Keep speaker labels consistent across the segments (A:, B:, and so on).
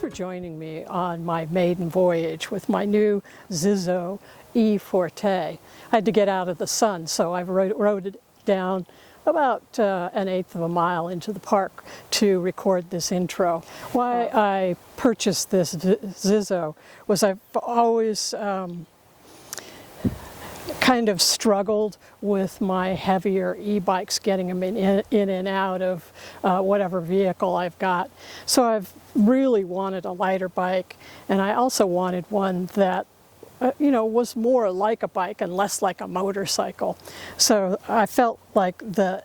A: for joining me on my maiden voyage with my new Zizzo E-Forte. I had to get out of the sun, so I rode it down about an eighth of a mile into the park to record this intro. Why I purchased this Zizzo was I've always kind of struggled with my heavier e-bikes, getting them in and out of whatever vehicle I've got. So I've really wanted a lighter bike, and I also wanted one that was more like a bike and less like a motorcycle. So I felt like the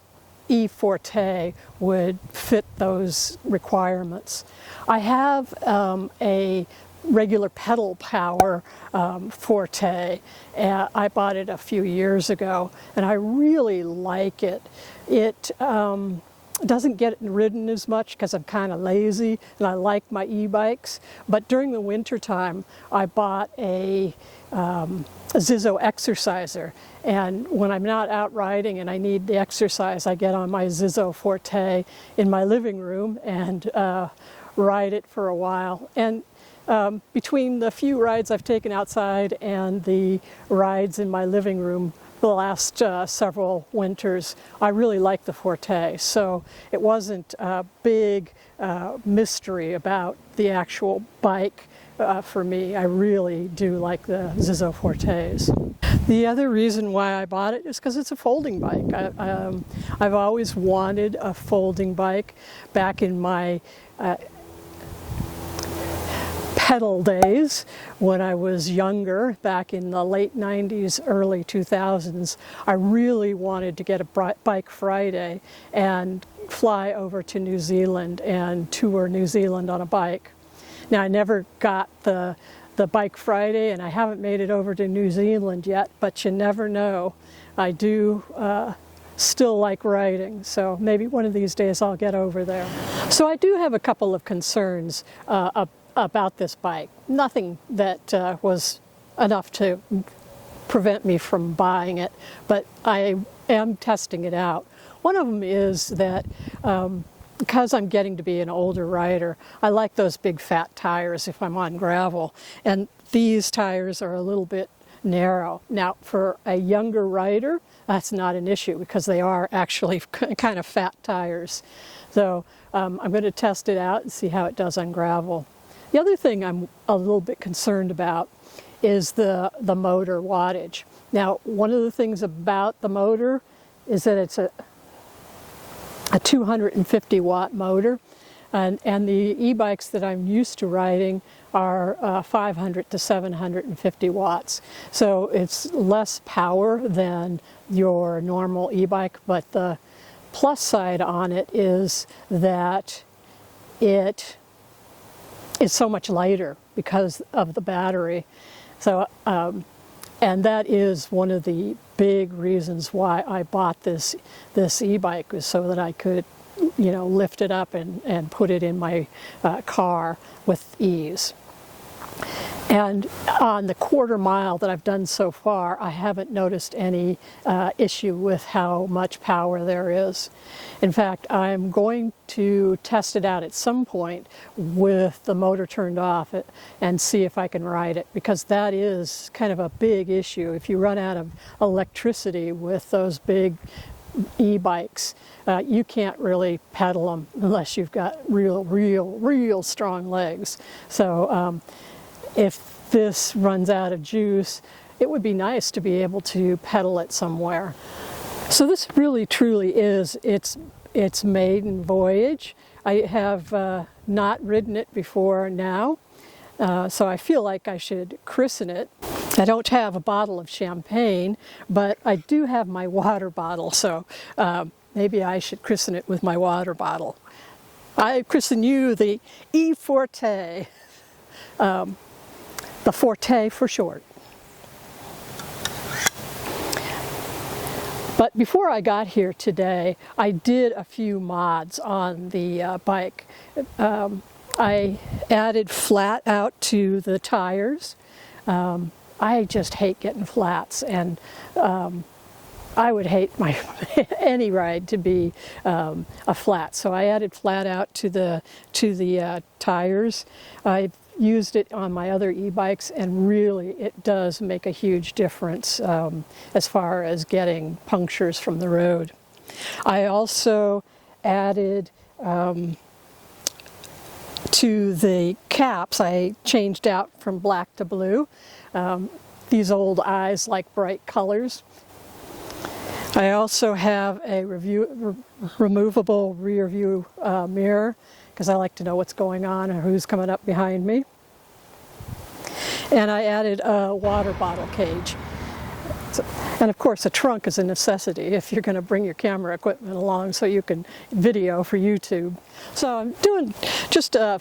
A: E-Forte would fit those requirements. I have a regular pedal power Forte. I bought it a few years ago, and I really like it. It doesn't get ridden as much because I'm kind of lazy and I like my e-bikes. But during the winter time, I bought a Zizzo exerciser, and when I'm not out riding and I need the exercise, I get on my Zizzo Forte in my living room and ride it for a while. And between the few rides I've taken outside and the rides in my living room the last several winters, I really like the Forte. So it wasn't a big mystery about the actual bike for me. I really do like the Zizzo Fortes. The other reason why I bought it is because it's a folding bike. I've always wanted a folding bike. Back in my pedal days, when I was younger, back in the late 90s, early 2000s, I really wanted to get a bike Friday and fly over to New Zealand and tour New Zealand on a bike. Now, I never got the bike Friday, and I haven't made it over to New Zealand yet, but you never know. I do still like riding, so maybe one of these days I'll get over there. So I do have a couple of concerns about this bike. Nothing that was enough to prevent me from buying it, but I am testing it out. One of them is that because I'm getting to be an older rider, I like those big fat tires if I'm on gravel, and these tires are a little bit narrow. Now, for a younger rider, that's not an issue because they are actually kind of fat tires. So I'm going to test it out and see how it does on gravel. The other thing I'm a little bit concerned about is the motor wattage. Now, one of the things about the motor is that it's a 250 watt motor, and the e-bikes that I'm used to riding are 500 to 750 watts. So it's less power than your normal e-bike, but the plus side on it is that it is so much lighter because of the battery. So, and that is one of the big reasons why I bought this e-bike, was so that I could, lift it up and put it in my car with ease. And on the quarter mile that I've done so far, I haven't noticed any issue with how much power there is. In fact, I'm going to test it out at some point with the motor turned off and see if I can ride it, because that is kind of a big issue. If you run out of electricity with those big e-bikes, you can't really pedal them unless you've got real strong legs. So if this runs out of juice, it would be nice to be able to pedal it somewhere. So this really truly is its maiden voyage. I have not ridden it before now, so I feel like I should christen it. I don't have a bottle of champagne, but I do have my water bottle, so maybe I should christen it with my water bottle. I christen you the E-Forte. The Forte for short. But before I got here today, I did a few mods on the bike. I added flat out to the tires. I just hate getting flats, and I would hate my any ride to be a flat. So I added flat out to the tires. I've used it on my other e-bikes, and really it does make a huge difference as far as getting punctures from the road. I also added to the caps, I changed out from black to blue. These old eyes like bright colors. I also have a removable rear view mirror, because I like to know what's going on or who's coming up behind me. And I added a water bottle cage. And of course, a trunk is a necessity if you're going to bring your camera equipment along so you can video for YouTube. So I'm doing just a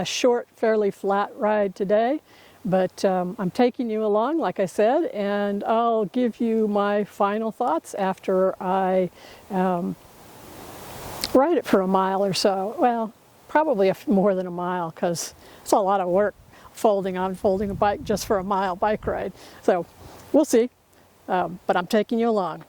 A: short, fairly flat ride today, but I'm taking you along, like I said, and I'll give you my final thoughts after I ride it for a mile or so. Well, probably more than a mile, because it's a lot of work folding a bike just for a mile bike ride. So we'll see. But I'm taking you along.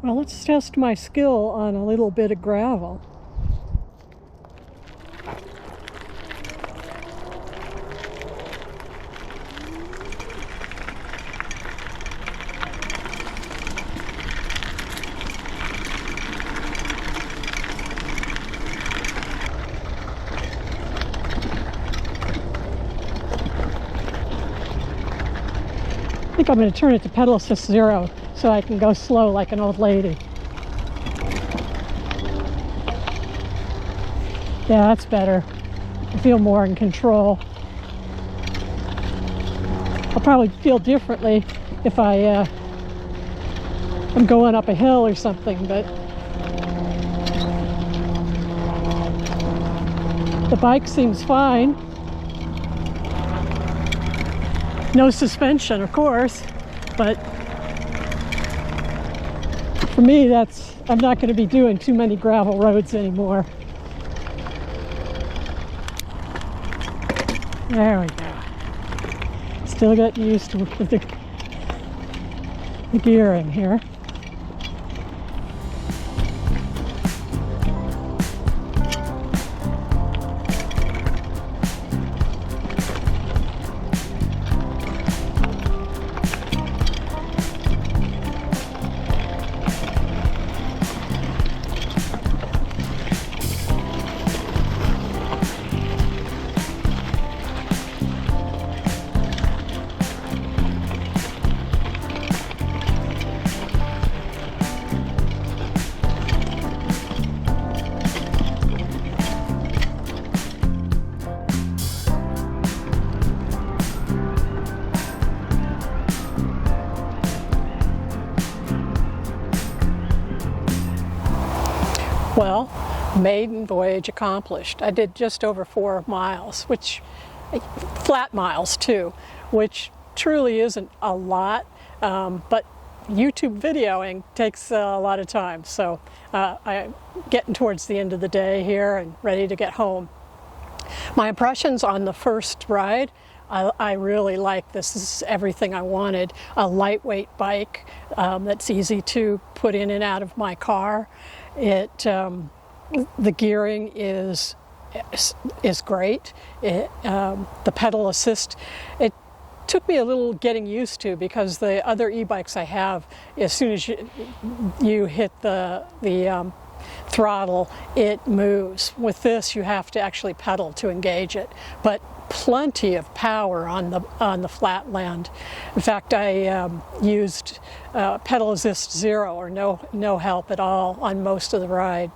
A: Well, let's test my skill on a little bit of gravel. I think I'm going to turn it to pedal assist 0 so I can go slow like an old lady. Yeah, that's better. I feel more in control. I'll probably feel differently if I'm going up a hill or something, but the bike seems fine. No suspension, of course, but for me, I'm not going to be doing too many gravel roads anymore. There we go. Still getting used to the gearing here. Well, Maiden voyage accomplished. I did just over 4 miles, which flat miles too, which truly isn't a lot, but YouTube videoing takes a lot of time. So I'm getting towards the end of the day here and ready to get home. My impressions on the first ride, I really like this. This is everything I wanted. A lightweight bike that's easy to put in and out of my car. The gearing is great. The pedal assist, it took me a little getting used to, because the other e-bikes I have, as soon as you hit the throttle, it moves. With this, you have to actually pedal to engage it, but plenty of power on the flat land. In fact, I used pedal assist 0 or no help at all on most of the ride.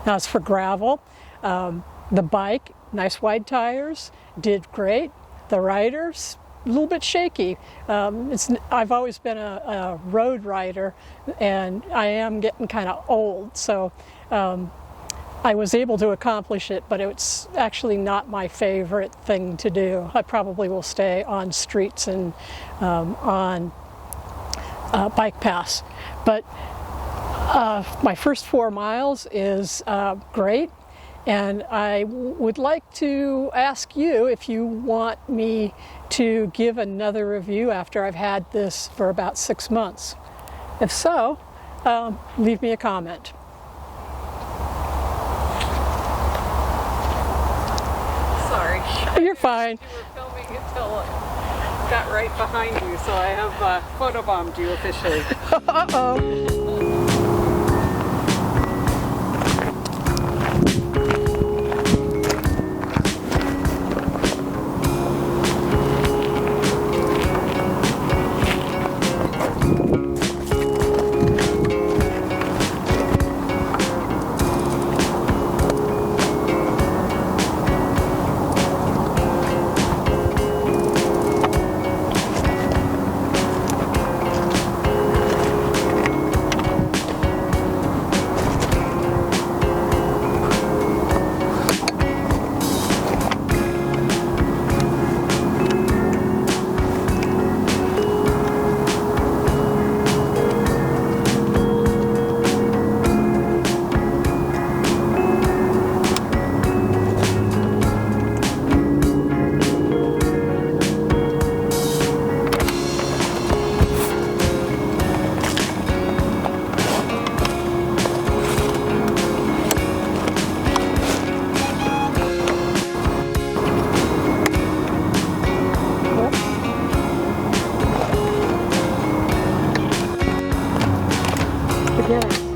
A: Now, as for gravel, the bike, nice wide tires, did great. The riders, a little bit shaky. I've always been a road rider, and I am getting kind of old, so I was able to accomplish it, but it's actually not my favorite thing to do. I probably will stay on streets and on bike paths. But my first 4 miles is great, and I would like to ask you if you want me to give another review after I've had this for about 6 months. If so, leave me a comment.
B: Sorry.
A: You're fine.
B: You were filming until I got right behind you, so I have photobombed you officially.
A: Uh-oh. Again.